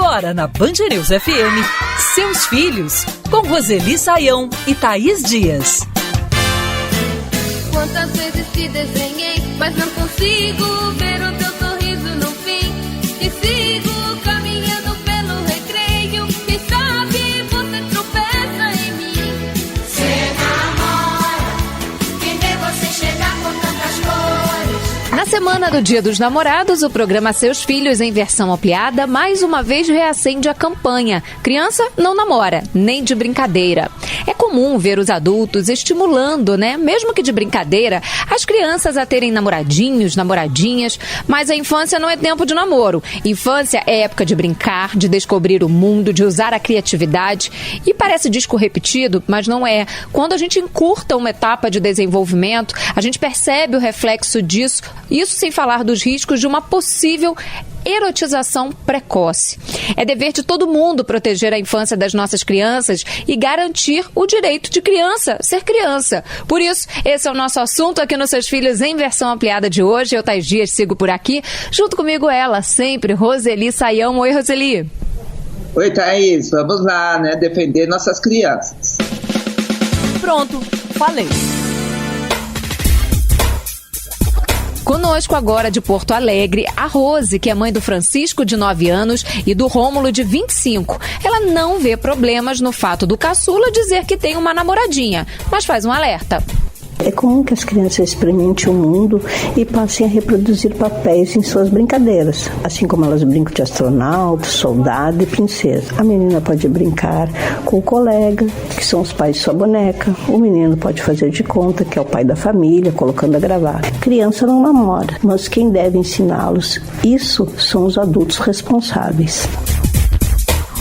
Agora na Band News FM, Seus Filhos, com Roseli Saião e Thaís Dias. Quantas vezes te desenhei, mas não consigo ver o teu sorriso no fim. E sigo caminhando pelo recreio, quem sabe você tropeça em mim. Você namora, quem vê você chegar com tantas cores. Na semana do Dia dos Namorados, o programa Seus Filhos, em versão ampliada, mais uma vez reacende a campanha Criança não namora, nem de brincadeira. É comum ver os adultos estimulando, mesmo que de brincadeira, as crianças a terem namoradinhos, namoradinhas, mas a infância não é tempo de namoro. Infância é época de brincar, de descobrir o mundo, de usar a criatividade. E parece disco repetido, mas não é. Quando a gente encurta uma etapa de desenvolvimento, a gente percebe o reflexo disso, isso sem falar dos riscos de uma possível erotização precoce. É dever de todo mundo proteger a infância das nossas crianças e garantir o direito de criança ser criança. Por isso, esse é o nosso assunto aqui nos Seus Filhos em versão ampliada de hoje. Eu, Thaís Dias, sigo por aqui. Junto comigo ela, sempre, Roseli Saião. Oi, Roseli. Oi, Thaís. Vamos lá, defender nossas crianças. Pronto, falei. Conosco agora de Porto Alegre, a Rose, que é mãe do Francisco, de 9 anos, e do Rômulo, de 25. Ela não vê problemas no fato do caçula dizer que tem uma namoradinha, mas faz um alerta. É comum que as crianças experimentem o mundo e passem a reproduzir papéis em suas brincadeiras, assim como elas brincam de astronauta, soldado e princesa. A menina pode brincar com o colega, que são os pais de sua boneca. O menino pode fazer de conta que é o pai da família, colocando a gravar. Criança não namora, mas quem deve ensiná-los, isso são os adultos responsáveis.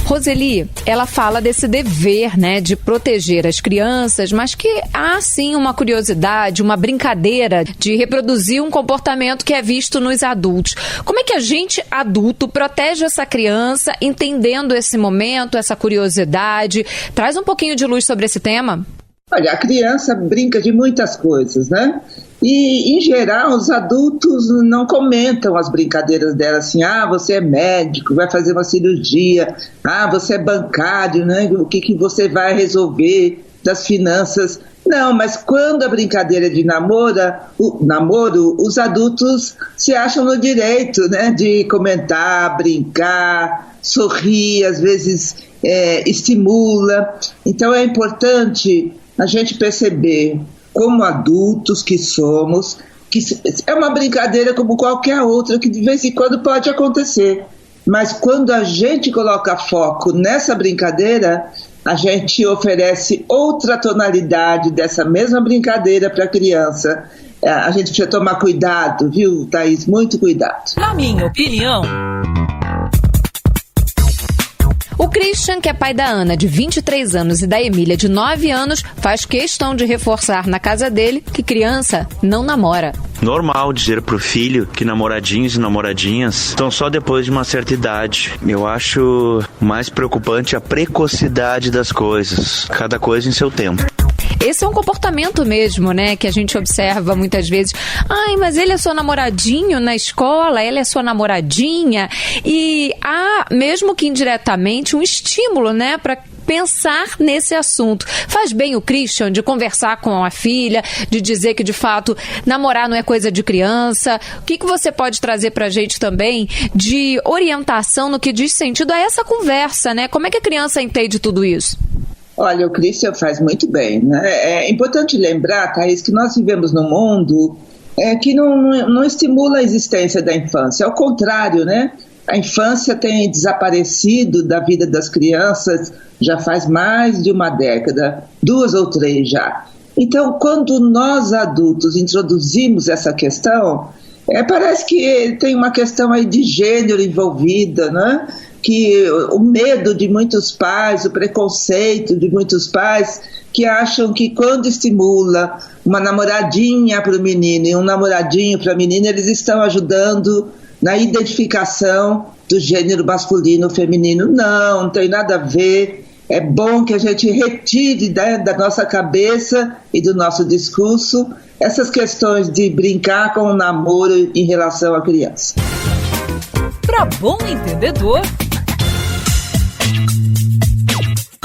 Roseli, ela fala desse dever, de proteger as crianças, mas que há sim uma curiosidade, uma brincadeira de reproduzir um comportamento que é visto nos adultos. Como é que a gente, adulto, protege essa criança, entendendo esse momento, essa curiosidade? Traz um pouquinho de luz sobre esse tema. Olha, a criança brinca de muitas coisas, E, em geral, os adultos não comentam as brincadeiras dela assim, você é médico, vai fazer uma cirurgia, você é bancário, o que você vai resolver das finanças. Não, mas quando a brincadeira é de namoro, os adultos se acham no direito, de comentar, brincar, sorrir, às vezes estimula. Então é importante a gente perceber, como adultos que somos, que é uma brincadeira como qualquer outra, que de vez em quando pode acontecer. Mas quando a gente coloca foco nessa brincadeira, a gente oferece outra tonalidade dessa mesma brincadeira para a criança. A gente precisa tomar cuidado, viu, Thaís? Muito cuidado. Na minha opinião... O Christian, que é pai da Ana, de 23 anos, e da Emília, de 9 anos, faz questão de reforçar na casa dele que criança não namora. Normal dizer pro filho que namoradinhos e namoradinhas estão só depois de uma certa idade. Eu acho mais preocupante a precocidade das coisas, cada coisa em seu tempo. Esse é um comportamento mesmo, que a gente observa muitas vezes. Mas ele é seu namoradinho na escola, ela é sua namoradinha. E há, mesmo que indiretamente, um estímulo, para pensar nesse assunto. Faz bem o Christian de conversar com a filha, de dizer que, de fato, namorar não é coisa de criança. O que você pode trazer pra gente também de orientação no que diz sentido a essa conversa, Como é que a criança entende tudo isso? Olha, o Christian faz muito bem, É importante lembrar, Thaís, que nós vivemos num mundo que não estimula a existência da infância. Ao contrário, A infância tem desaparecido da vida das crianças já faz mais de uma década, 2 ou 3 já. Então, quando nós adultos introduzimos essa questão, parece que tem uma questão aí de gênero envolvida, Que o medo de muitos pais, o preconceito de muitos pais que acham que quando estimula uma namoradinha para o menino e um namoradinho para a menina, eles estão ajudando na identificação do gênero masculino ou feminino. Não tem nada a ver. É bom que a gente retire da nossa cabeça e do nosso discurso essas questões de brincar com o namoro em relação à criança. Para bom entendedor,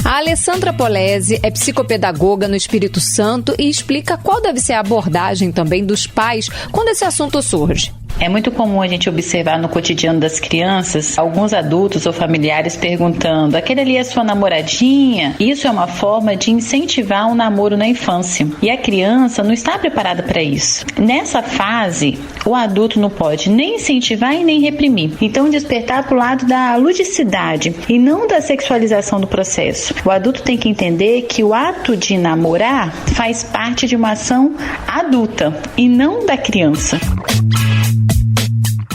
A Alessandra Polese é psicopedagoga no Espírito Santo e explica qual deve ser a abordagem também dos pais quando esse assunto surge. É muito comum a gente observar no cotidiano das crianças alguns adultos ou familiares perguntando: aquele ali é sua namoradinha? Isso é uma forma de incentivar um namoro na infância. E a criança não está preparada para isso. Nessa fase, o adulto não pode nem incentivar e nem reprimir. Então, despertar para o lado da ludicidade e não da sexualização do processo. O adulto tem que entender que o ato de namorar faz parte de uma ação adulta e não da criança.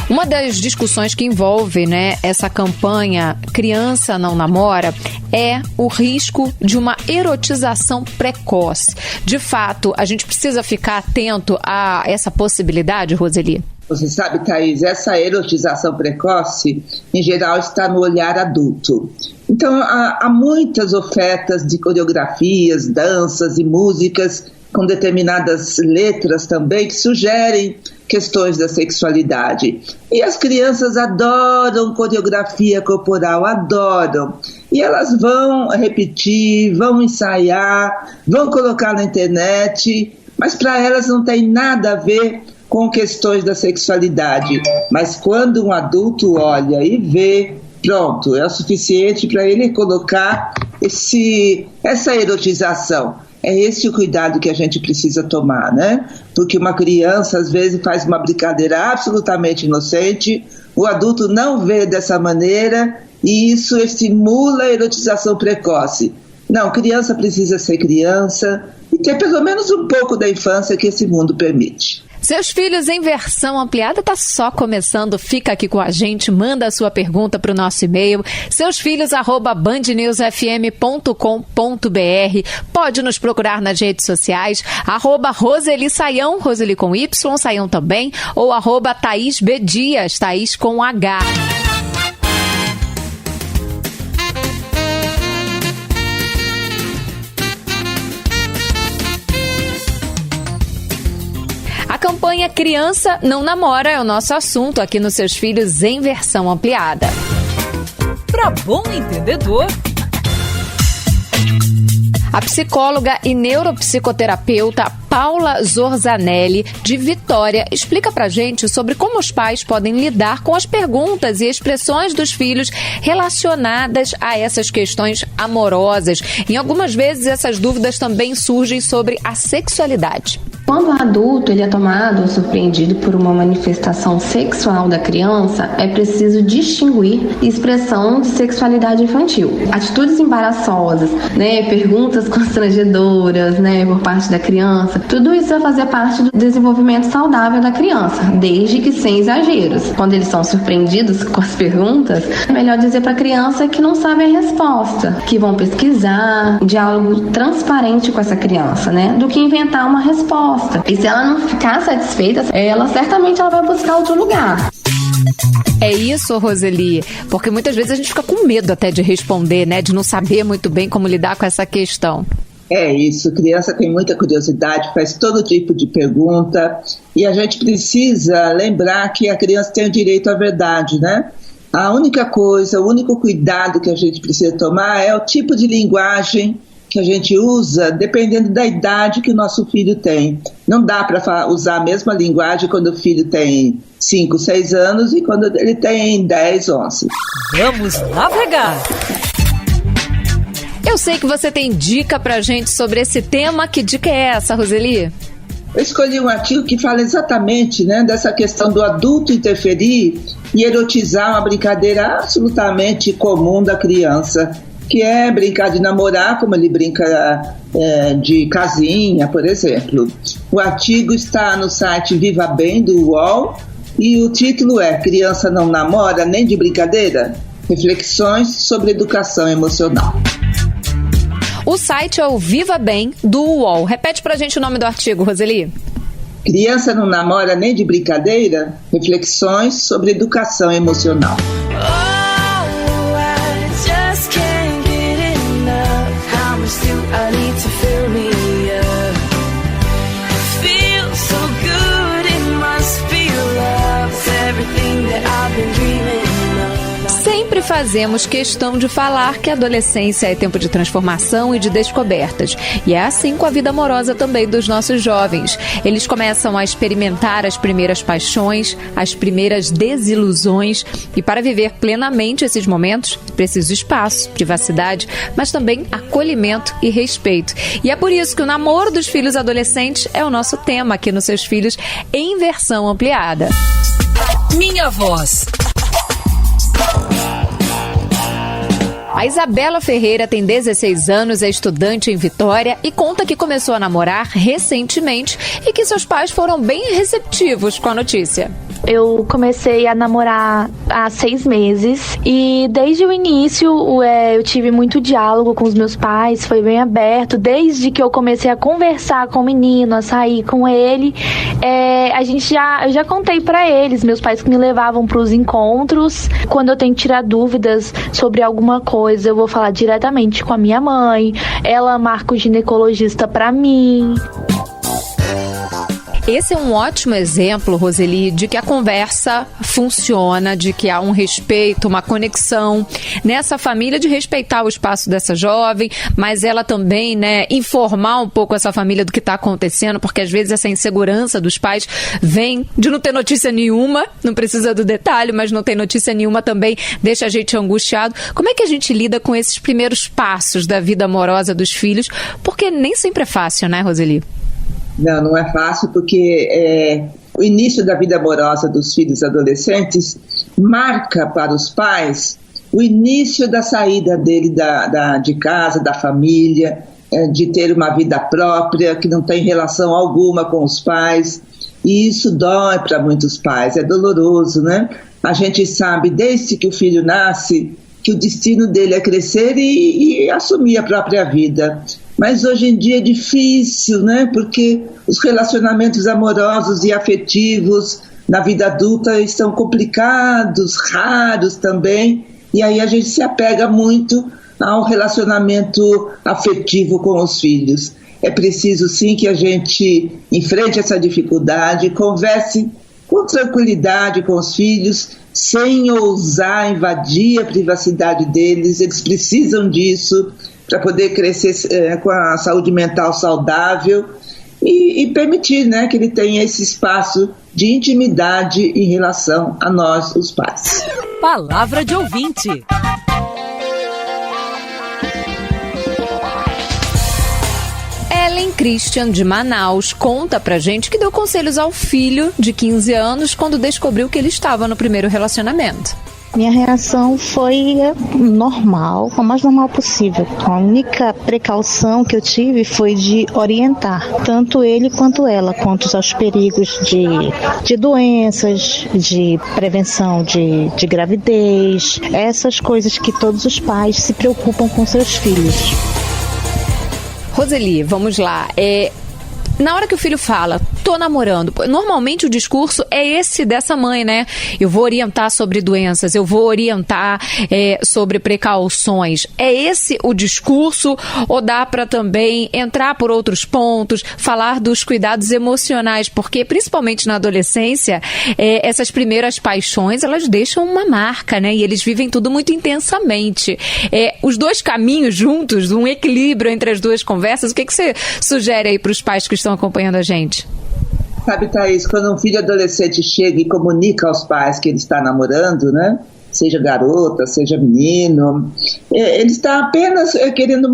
Uma das discussões que envolve, essa campanha Criança Não Namora é o risco de uma erotização precoce. De fato, a gente precisa ficar atento a essa possibilidade, Roseli? Você sabe, Thaís, essa erotização precoce, em geral, está no olhar adulto. Então, há muitas ofertas de coreografias, danças e músicas com determinadas letras também que sugerem questões da sexualidade. E as crianças adoram coreografia corporal, adoram. E elas vão repetir, vão ensaiar, vão colocar na internet, mas para elas não tem nada a ver com questões da sexualidade. Mas quando um adulto olha e vê, pronto, é o suficiente para ele colocar essa erotização. É esse o cuidado que a gente precisa tomar, Porque uma criança, às vezes, faz uma brincadeira absolutamente inocente, o adulto não vê dessa maneira e isso estimula a erotização precoce. Não, criança precisa ser criança e ter pelo menos um pouco da infância que esse mundo permite. Seus Filhos em versão ampliada está só começando. Fica aqui com a gente, manda a sua pergunta para o nosso e-mail, seusfilhos@bandnewsfm.com.br. Pode nos procurar nas redes sociais, @Roseli Saião, Roseli com Y, Saião também, ou @Thaís B. Dias, Thaís com H. A campanha Criança Não Namora é o nosso assunto aqui nos Seus Filhos em versão ampliada. Para bom entendedor. A psicóloga e neuropsicoterapeuta Paula Zorzanelli, de Vitória, explica pra gente sobre como os pais podem lidar com as perguntas e expressões dos filhos relacionadas a essas questões amorosas. Em algumas vezes, essas dúvidas também surgem sobre a sexualidade. Quando o adulto ele é tomado ou surpreendido por uma manifestação sexual da criança, é preciso distinguir expressão de sexualidade infantil. Atitudes embaraçosas, perguntas constrangedoras, por parte da criança, tudo isso vai fazer parte do desenvolvimento saudável da criança, desde que sem exageros. Quando eles são surpreendidos com as perguntas, é melhor dizer para a criança que não sabe a resposta, que vão pesquisar, diálogo transparente com essa criança, do que inventar uma resposta. E se ela não ficar satisfeita, certamente ela vai buscar outro lugar. É isso, Roseli, porque muitas vezes a gente fica com medo até de responder, de não saber muito bem como lidar com essa questão. É isso, criança tem muita curiosidade, faz todo tipo de pergunta e a gente precisa lembrar que a criança tem o direito à verdade, A única coisa, o único cuidado que a gente precisa tomar é o tipo de linguagem que a gente usa dependendo da idade que o nosso filho tem. Não dá para usar a mesma linguagem quando o filho tem 5, 6 anos e quando ele tem 10, 11. Vamos navegar! Eu sei que você tem dica pra gente sobre esse tema. Que dica é essa, Roseli? Eu escolhi um artigo que fala exatamente dessa questão do adulto interferir e erotizar uma brincadeira absolutamente comum da criança, que é brincar de namorar, como ele brinca de casinha, por exemplo. O artigo está no site Viva Bem, do UOL, e o título é Criança Não Namora Nem de Brincadeira? Reflexões sobre Educação Emocional. O site é o Viva Bem, do UOL. Repete pra gente o nome do artigo, Roseli. Criança Não Namora Nem de Brincadeira? Reflexões sobre Educação Emocional. fazemos questão de falar que a adolescência é tempo de transformação e de descobertas. E é assim com a vida amorosa também dos nossos jovens. Eles começam a experimentar as primeiras paixões, as primeiras desilusões. E para viver plenamente esses momentos, é preciso espaço, privacidade, mas também acolhimento e respeito. E é por isso que o namoro dos filhos adolescentes é o nosso tema aqui nos Seus Filhos em versão ampliada. Minha voz. A Isabela Ferreira tem 16 anos, é estudante em Vitória e conta que começou a namorar recentemente e que seus pais foram bem receptivos com a notícia. Eu comecei a namorar há 6 meses e desde o início eu tive muito diálogo com os meus pais, foi bem aberto. Desde que eu comecei a conversar com o menino, a sair com ele, eu já contei pra eles, meus pais que me levavam pros encontros. Quando eu tenho que tirar dúvidas sobre alguma coisa, eu vou falar diretamente com a minha mãe, ela marca o ginecologista pra mim. Esse é um ótimo exemplo, Roseli, de que a conversa funciona, de que há um respeito, uma conexão nessa família, de respeitar o espaço dessa jovem, mas ela também, informar um pouco essa família do que está acontecendo, porque às vezes essa insegurança dos pais vem de não ter notícia nenhuma, não precisa do detalhe, mas não tem notícia nenhuma também deixa a gente angustiado. Como é que a gente lida com esses primeiros passos da vida amorosa dos filhos? Porque nem sempre é fácil, né, Roseli? Não é fácil, porque o início da vida amorosa dos filhos adolescentes marca para os pais o início da saída dele de casa, da família, de ter uma vida própria, que não tem relação alguma com os pais. E isso dói para muitos pais, é doloroso, né? A gente sabe, desde que o filho nasce, que o destino dele é crescer e assumir a própria vida. Mas hoje em dia é difícil, né? Porque os relacionamentos amorosos e afetivos na vida adulta estão complicados, raros também. E aí a gente se apega muito ao relacionamento afetivo com os filhos. É preciso sim que a gente enfrente essa dificuldade, converse com tranquilidade com os filhos, sem ousar invadir a privacidade deles. Eles precisam disso para poder crescer com a saúde mental saudável e permitir, né, que ele tenha esse espaço de intimidade em relação a nós, os pais. Palavra de ouvinte. Ellen Christian, de Manaus, conta pra gente que deu conselhos ao filho de 15 anos quando descobriu que ele estava no primeiro relacionamento. Minha reação foi normal, o mais normal possível. A única precaução que eu tive foi de orientar tanto ele quanto ela, quanto aos perigos de doenças, de prevenção de gravidez, essas coisas que todos os pais se preocupam com seus filhos. Roseli, vamos lá. Na hora que o filho fala, tô namorando, normalmente o discurso é esse dessa mãe, né? Eu vou orientar sobre doenças, eu vou orientar sobre precauções. É esse o discurso ou dá para também entrar por outros pontos, falar dos cuidados emocionais? Porque, principalmente na adolescência, essas primeiras paixões, elas deixam uma marca, né? E eles vivem tudo muito intensamente. Os dois caminhos juntos, um equilíbrio entre as duas conversas, o que você sugere aí para os pais que estão acompanhando a gente? Sabe, Thaís, quando um filho adolescente chega e comunica aos pais que ele está namorando, né? Seja garota, seja menino, ele está apenas querendo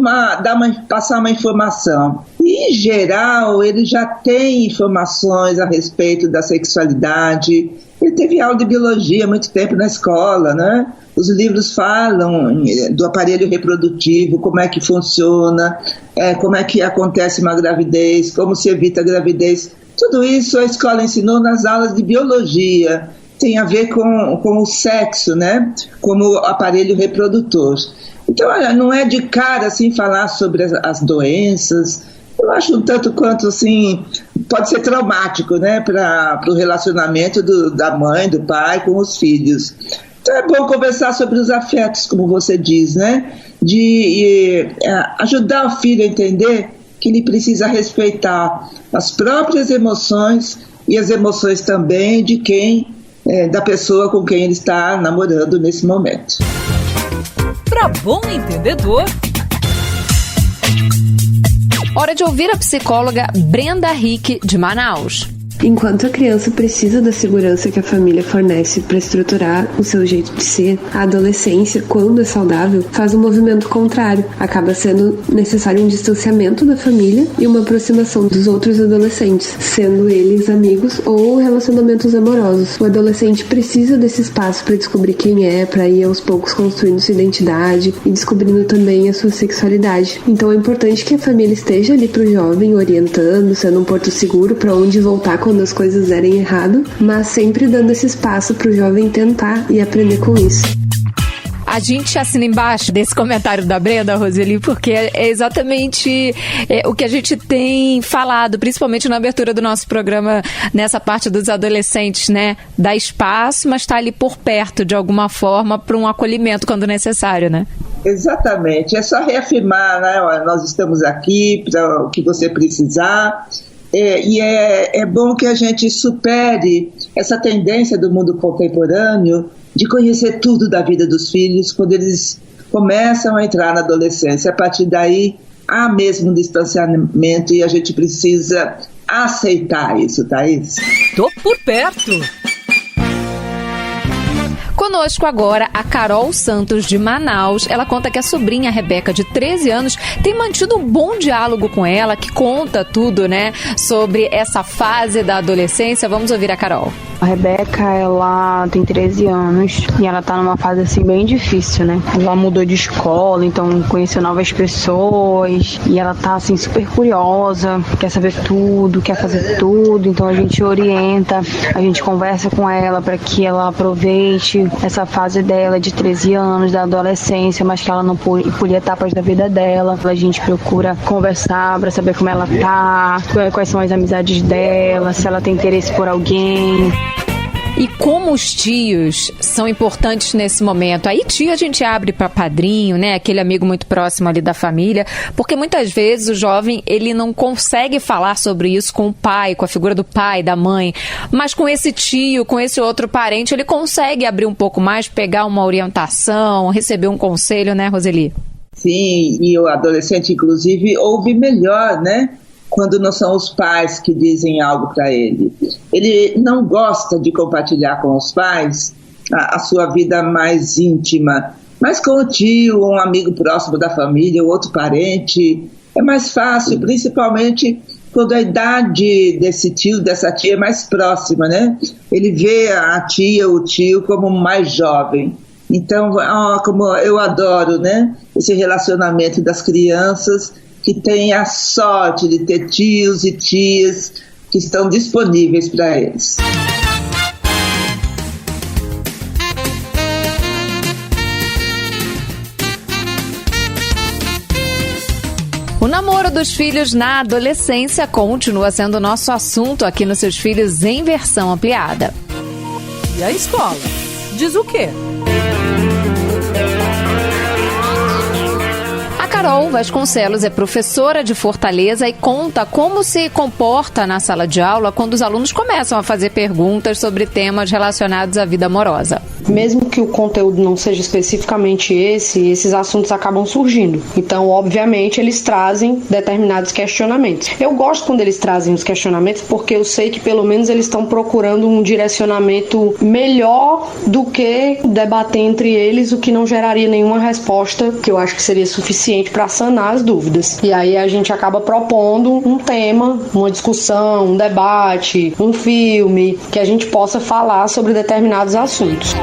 passar uma informação. E, em geral, ele já tem informações a respeito da sexualidade. Ele teve aula de biologia há muito tempo na escola, né? Os livros falam do aparelho reprodutivo, como é que funciona, como é que acontece uma gravidez, como se evita a gravidez. Tudo isso a escola ensinou nas aulas de biologia. Tem a ver com o sexo, né? Como aparelho reprodutor. Então, não é de cara assim falar sobre as doenças. Eu acho um tanto quanto assim, pode ser traumático, né? Para o relacionamento da mãe, do pai com os filhos. Então é bom conversar sobre os afetos, como você diz, né? De ajudar o filho a entender que ele precisa respeitar as próprias emoções e as emoções também da pessoa com quem ele está namorando nesse momento. Para bom entendedor. Hora de ouvir a psicóloga Brenda Rick, de Manaus. Enquanto a criança precisa da segurança que a família fornece para estruturar o seu jeito de ser, a adolescência, quando é saudável, faz um movimento contrário. Acaba sendo necessário um distanciamento da família e uma aproximação dos outros adolescentes, sendo eles amigos ou relacionamentos amorosos. O adolescente precisa desse espaço para descobrir quem é, para ir aos poucos construindo sua identidade e descobrindo também a sua sexualidade. Então é importante que a família esteja ali para o jovem, orientando, sendo um porto seguro para onde voltar quando as coisas derem errado, mas sempre dando esse espaço para o jovem tentar e aprender com isso. A gente assina embaixo desse comentário da Brenda, Roseli, porque é exatamente o que a gente tem falado, principalmente na abertura do nosso programa, nessa parte dos adolescentes, né? Dá espaço, mas está ali por perto, de alguma forma, para um acolhimento quando necessário, né? Exatamente. É só reafirmar, né? Nós estamos aqui para o que você precisar. E é bom que a gente supere essa tendência do mundo contemporâneo de conhecer tudo da vida dos filhos quando eles começam a entrar na adolescência. A partir daí, há mesmo um distanciamento e a gente precisa aceitar isso, Thaís. Tô por perto. Conosco agora a Carol Santos, de Manaus. Ela conta que a sobrinha, a Rebeca, de 13 anos, tem mantido um bom diálogo com ela, que conta tudo, né, sobre essa fase da adolescência. Vamos ouvir a Carol. A Rebeca, ela tem 13 anos e ela tá numa fase assim bem difícil, né? Ela mudou de escola, então conheceu novas pessoas e ela tá assim super curiosa, quer saber tudo, quer fazer tudo, então a gente orienta, a gente conversa com ela para que ela aproveite essa fase dela de 13 anos, da adolescência, mas que ela não pule etapas da vida dela. A gente procura conversar para saber como ela tá, quais são as amizades dela, se ela tem interesse por alguém. E como os tios são importantes nesse momento. Aí tio a gente abre para padrinho, né? Aquele amigo muito próximo ali da família, porque muitas vezes o jovem, ele não consegue falar sobre isso com o pai, com a figura do pai, da mãe, mas com esse tio, com esse outro parente, ele consegue abrir um pouco mais, pegar uma orientação, receber um conselho, né, Roseli? Sim, e o adolescente, inclusive, ouve melhor, né? Quando não são os pais que dizem algo para ele. Ele não gosta de compartilhar com os pais a sua vida mais íntima, mas com o tio, um amigo próximo da família, ou outro parente, é mais fácil, principalmente quando a idade desse tio, dessa tia é mais próxima, né? Ele vê a tia, o tio como mais jovem. Então, como eu adoro, né? Esse relacionamento das crianças que têm a sorte de ter tios e tias que estão disponíveis para eles. O namoro dos filhos na adolescência continua sendo nosso assunto aqui nos Seus Filhos em versão ampliada. E a escola? Diz o quê? Carol Vasconcelos é professora de Fortaleza e conta como se comporta na sala de aula quando os alunos começam a fazer perguntas sobre temas relacionados à vida amorosa. Mesmo que o conteúdo não seja especificamente esses assuntos acabam surgindo. Então, obviamente, eles trazem determinados questionamentos. Eu gosto quando eles trazem os questionamentos porque eu sei que pelo menos eles estão procurando um direcionamento melhor do que debater entre eles, o que não geraria nenhuma resposta que eu acho que seria suficiente para sanar as dúvidas. E aí a gente acaba propondo um tema, uma discussão, um debate, um filme, que a gente possa falar sobre determinados assuntos.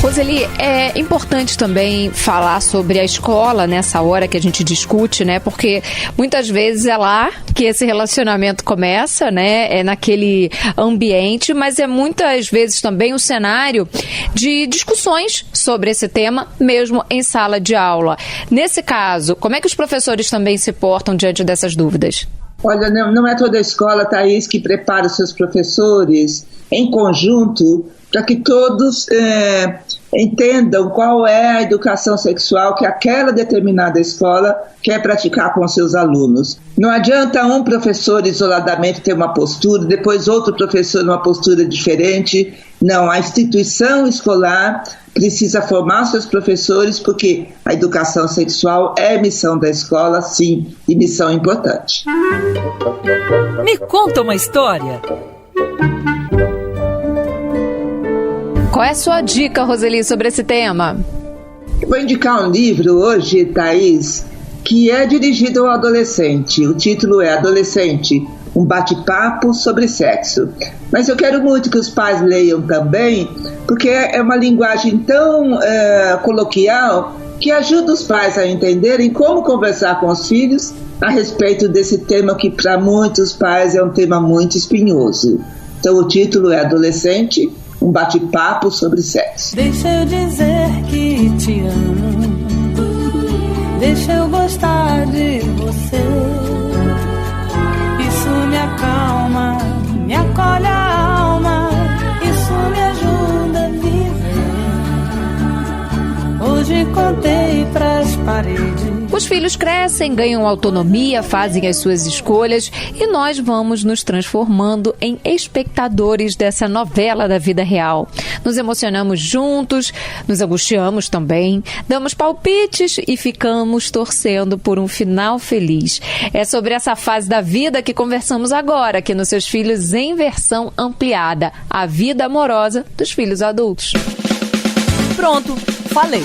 Roseli, é importante também falar sobre a escola nessa hora que a gente discute, né? Porque muitas vezes é lá que esse relacionamento começa, né? É naquele ambiente, mas é muitas vezes também o cenário de discussões sobre esse tema, mesmo em sala de aula. Nesse caso, como é que os professores também se portam diante dessas dúvidas? Olha, não é toda a escola, Thaís, que prepara os seus professores em conjunto para que todos entendam qual é a educação sexual que aquela determinada escola quer praticar com seus alunos. Não adianta um professor isoladamente ter uma postura, depois outro professor uma postura diferente. Não, a instituição escolar precisa formar seus professores, porque a educação sexual é missão da escola, sim, e missão importante. Me conta uma história. Qual é a sua dica, Roseli, sobre esse tema? Eu vou indicar um livro hoje, Thaís, que é dirigido ao adolescente. O título é Adolescente, um bate-papo sobre sexo. Mas eu quero muito que os pais leiam também, porque é uma linguagem tão coloquial que ajuda os pais a entenderem como conversar com os filhos a respeito desse tema que para muitos pais é um tema muito espinhoso. Então o título é Adolescente, um bate-papo sobre sexo. Deixa eu dizer que te amo, deixa eu gostar de você. Isso me acalma, me acolhe a alma, isso me ajuda a viver. Hoje contei pras paredes. Os filhos crescem, ganham autonomia, fazem as suas escolhas e nós vamos nos transformando em espectadores dessa novela da vida real. Nos emocionamos juntos, nos angustiamos também, damos palpites e ficamos torcendo por um final feliz. É sobre essa fase da vida que conversamos agora, aqui nos Seus Filhos em versão ampliada, a vida amorosa dos filhos adultos. Pronto, falei.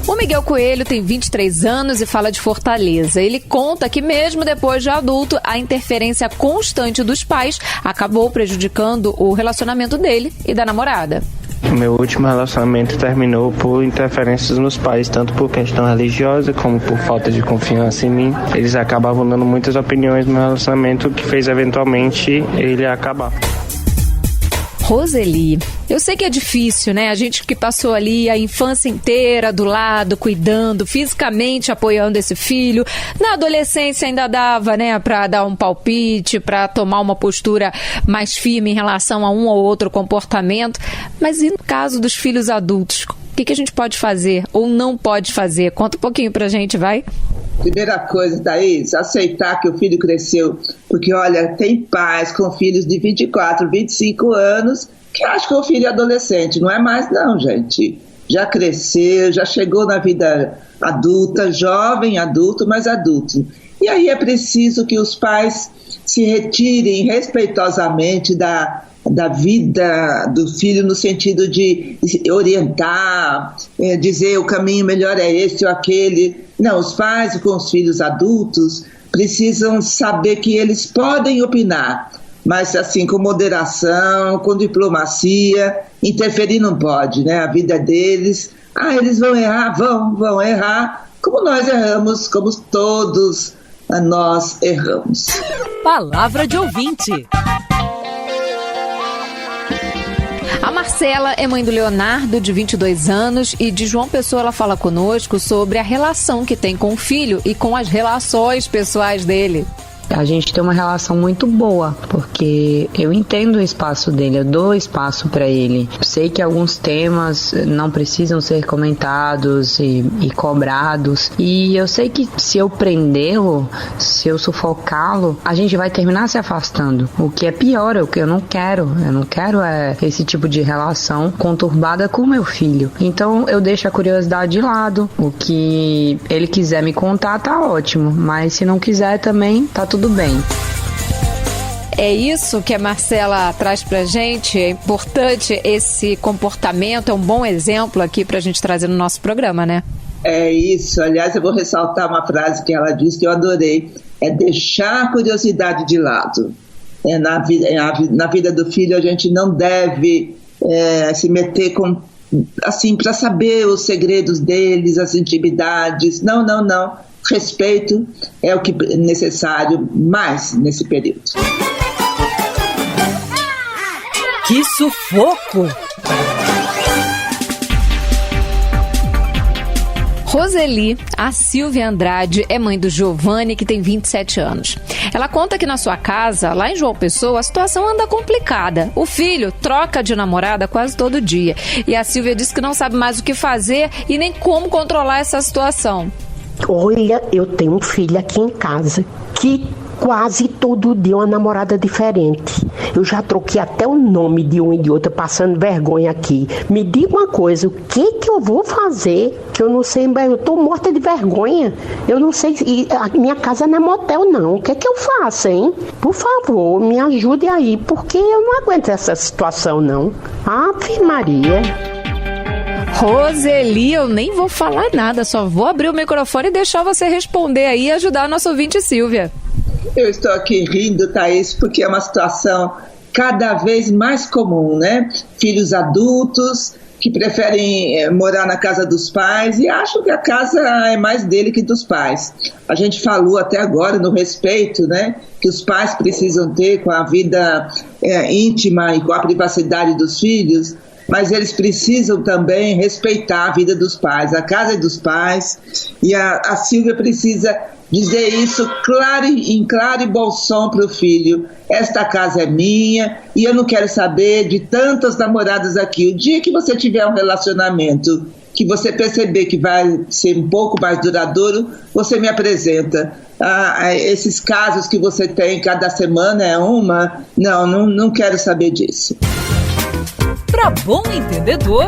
O Miguel Coelho tem 23 anos e fala de Fortaleza. Ele conta que mesmo depois de adulto, a interferência constante dos pais acabou prejudicando o relacionamento dele e da namorada. O meu último relacionamento terminou por interferências nos pais, tanto por questão religiosa como por falta de confiança em mim. Eles acabavam dando muitas opiniões no meu relacionamento, que fez eventualmente ele acabar. Roseli, eu sei que é difícil, né? A gente que passou ali a infância inteira do lado, cuidando, fisicamente apoiando esse filho. Na adolescência ainda dava, né, pra dar um palpite, pra tomar uma postura mais firme em relação a um ou outro comportamento. Mas e no caso dos filhos adultos? O que a gente pode fazer ou não pode fazer? Conta um pouquinho pra gente, vai? Primeira coisa, Thaís, aceitar que o filho cresceu, porque olha, tem pais com filhos de 24, 25 anos que acham que o filho é adolescente, não é mais não, gente. Já cresceu, já chegou na vida adulta, jovem, adulto, mas adulto. E aí é preciso que os pais se retirem respeitosamente da vida do filho, no sentido de orientar, dizer o caminho melhor é esse ou aquele. Não, os pais com os filhos adultos precisam saber que eles podem opinar, mas assim, com moderação, com diplomacia. Interferir não pode, né? A vida deles. Eles vão errar? Vão errar, como nós erramos, como todos nós erramos. Palavra de ouvinte. A Marcela é mãe do Leonardo, de 22 anos, e de João Pessoa ela fala conosco sobre a relação que tem com o filho e com as relações pessoais dele. A gente tem uma relação muito boa, porque eu entendo o espaço dele, eu dou espaço para ele. Sei que alguns temas não precisam ser comentados e cobrados, e eu sei que se eu prendê-lo, se eu sufocá-lo, a gente vai terminar se afastando, o que é pior, o que eu não quero esse tipo de relação conturbada com meu filho. Então eu deixo a curiosidade de lado, o que ele quiser me contar tá ótimo, mas se não quiser também tá tudo bem. É isso que a Marcela traz pra gente, é importante esse comportamento, é um bom exemplo aqui pra gente trazer no nosso programa, né? É isso, aliás eu vou ressaltar uma frase que ela disse que eu adorei, é deixar a curiosidade de lado. Na vida do filho a gente não deve se meter com, assim, para saber os segredos deles, as intimidades, não. Respeito é o que é necessário mais nesse período. Que sufoco! Roseli, a Silvia Andrade, é mãe do Giovanni, que tem 27 anos. Ela conta que na sua casa, lá em João Pessoa, a situação anda complicada. O filho troca de namorada quase todo dia. E a Silvia disse que não sabe mais o que fazer e nem como controlar essa situação. Olha, eu tenho um filho aqui em casa que quase todo dia uma namorada diferente. Eu já troquei até o nome de um e de outro, passando vergonha aqui. Me diga uma coisa, o que eu vou fazer? Que eu não sei, eu tô morta de vergonha. Eu não sei, e a minha casa não é motel não. O que eu faço, hein? Por favor, me ajude aí, porque eu não aguento essa situação não. Ave Maria. Roseli, eu nem vou falar nada, só vou abrir o microfone e deixar você responder aí e ajudar a nossa ouvinte Silvia. Eu estou aqui rindo, Thaís, porque é uma situação cada vez mais comum, né? Filhos adultos que preferem morar na casa dos pais e acham que a casa é mais dele que dos pais. A gente falou até agora no respeito, né, que os pais precisam ter com a vida íntima e com a privacidade dos filhos, mas eles precisam também respeitar a vida dos pais. A casa é dos pais e a Silvia precisa dizer isso em claro e bom som para o filho. Esta casa é minha e eu não quero saber de tantas namoradas aqui. O dia que você tiver um relacionamento que você perceber que vai ser um pouco mais duradouro, você me apresenta. Esses casos que você tem cada semana é uma. Não quero saber disso. Para bom entendedor.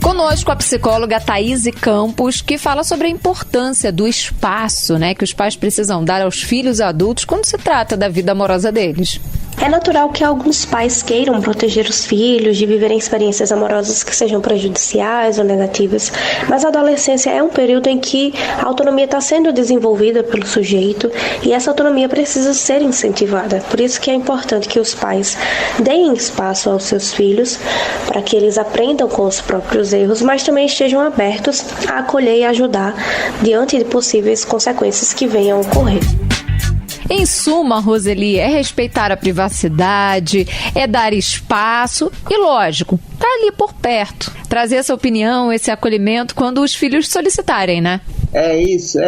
Conosco a psicóloga Thaís Campos, que fala sobre a importância do espaço, né, que os pais precisam dar aos filhos adultos quando se trata da vida amorosa deles. É natural que alguns pais queiram proteger os filhos de viverem experiências amorosas que sejam prejudiciais ou negativas, mas a adolescência é um período em que a autonomia está sendo desenvolvida pelo sujeito e essa autonomia precisa ser incentivada. Por isso que é importante que os pais deem espaço aos seus filhos para que eles aprendam com os próprios erros, mas também estejam abertos a acolher e ajudar diante de possíveis consequências que venham a ocorrer. Em suma, Roseli, é respeitar a privacidade, é dar espaço e, lógico, tá ali por perto. Trazer essa opinião, esse acolhimento quando os filhos solicitarem, né? É isso.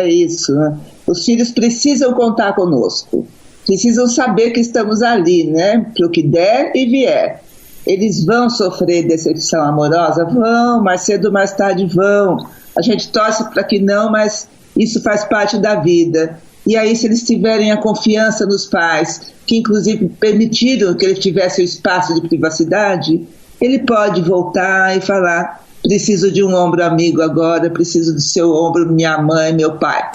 Né? Os filhos precisam contar conosco. Precisam saber que estamos ali, né? Para o que der e vier. Eles vão sofrer decepção amorosa? Vão, mais cedo ou mais tarde vão. A gente torce para que não, mas isso faz parte da vida. E aí, se eles tiverem a confiança nos pais, que inclusive permitiram que ele tivesse o espaço de privacidade, ele pode voltar e falar: preciso de um ombro amigo agora, preciso do seu ombro, minha mãe, meu pai.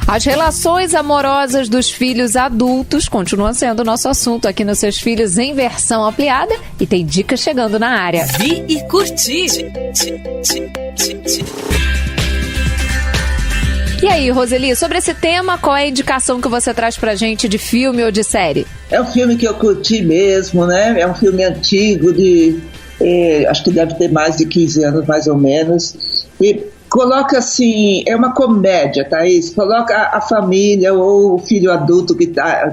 As relações amorosas dos filhos adultos continuam sendo nosso assunto aqui nos Seus Filhos em versão ampliada e tem dicas chegando na área. Vi e curti. E aí, Roseli, sobre esse tema, qual é a indicação que você traz pra gente de filme ou de série? É um filme que eu curti mesmo, né? É um filme antigo, acho que deve ter mais de 15 anos, mais ou menos. E coloca assim, é uma comédia, Thaís, coloca a família ou o filho adulto que está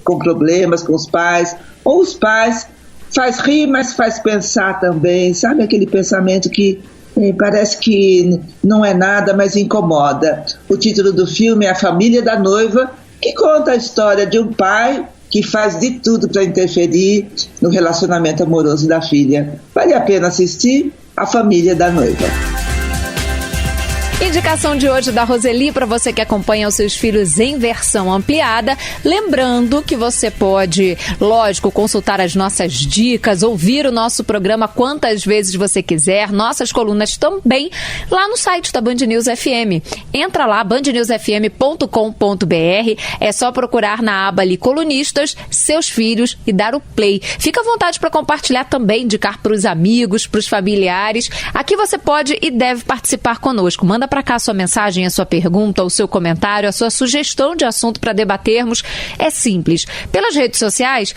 com problemas com os pais, ou os pais, faz rir, mas faz pensar também, sabe aquele pensamento que parece que não é nada, mas incomoda. O título do filme é A Família da Noiva, que conta a história de um pai que faz de tudo para interferir no relacionamento amoroso da filha. Vale a pena assistir A Família da Noiva. Indicação de hoje da Roseli para você que acompanha os Seus Filhos em versão ampliada. Lembrando que você pode, lógico, consultar as nossas dicas, ouvir o nosso programa quantas vezes você quiser, nossas colunas também, lá no site da Band News FM. Entra lá, bandnewsfm.com.br, é só procurar na aba ali Colunistas, Seus Filhos e dar o play. Fica à vontade para compartilhar também, indicar para os amigos, para os familiares. Aqui você pode e deve participar conosco. Manda para cá a sua mensagem, a sua pergunta, o seu comentário, a sua sugestão de assunto para debatermos. É simples. Pelas redes sociais,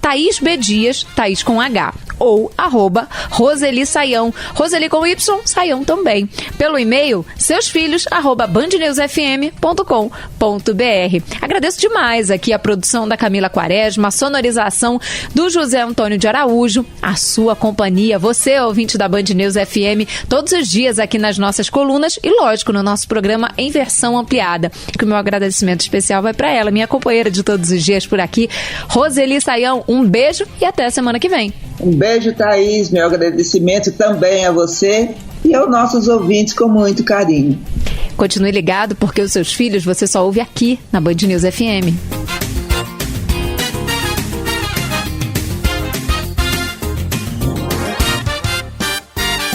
@ThaísBDias, Thaís com H, ou @Roseli Saião, Roseli com Y, Saião também. Pelo e-mail, seusfilhos@bandnewsfm.com.br. Agradeço demais aqui a produção da Camila Quaresma, a sonorização do José Antônio de Araújo, a sua companhia, você, ouvinte da Band News FM, todos os dias aqui nas nossas colunas e, lógico, no nosso programa em versão ampliada. Que o meu agradecimento especial vai para ela, minha companheira de todos os dias por aqui, Roseli Saião. Um beijo e até a semana que vem. Um beijo, Thaís. Meu agradecimento também a você e aos nossos ouvintes com muito carinho. Continue ligado, porque os seus filhos você só ouve aqui na Band News FM.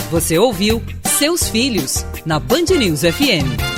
Você ouviu Seus Filhos, na Band News FM.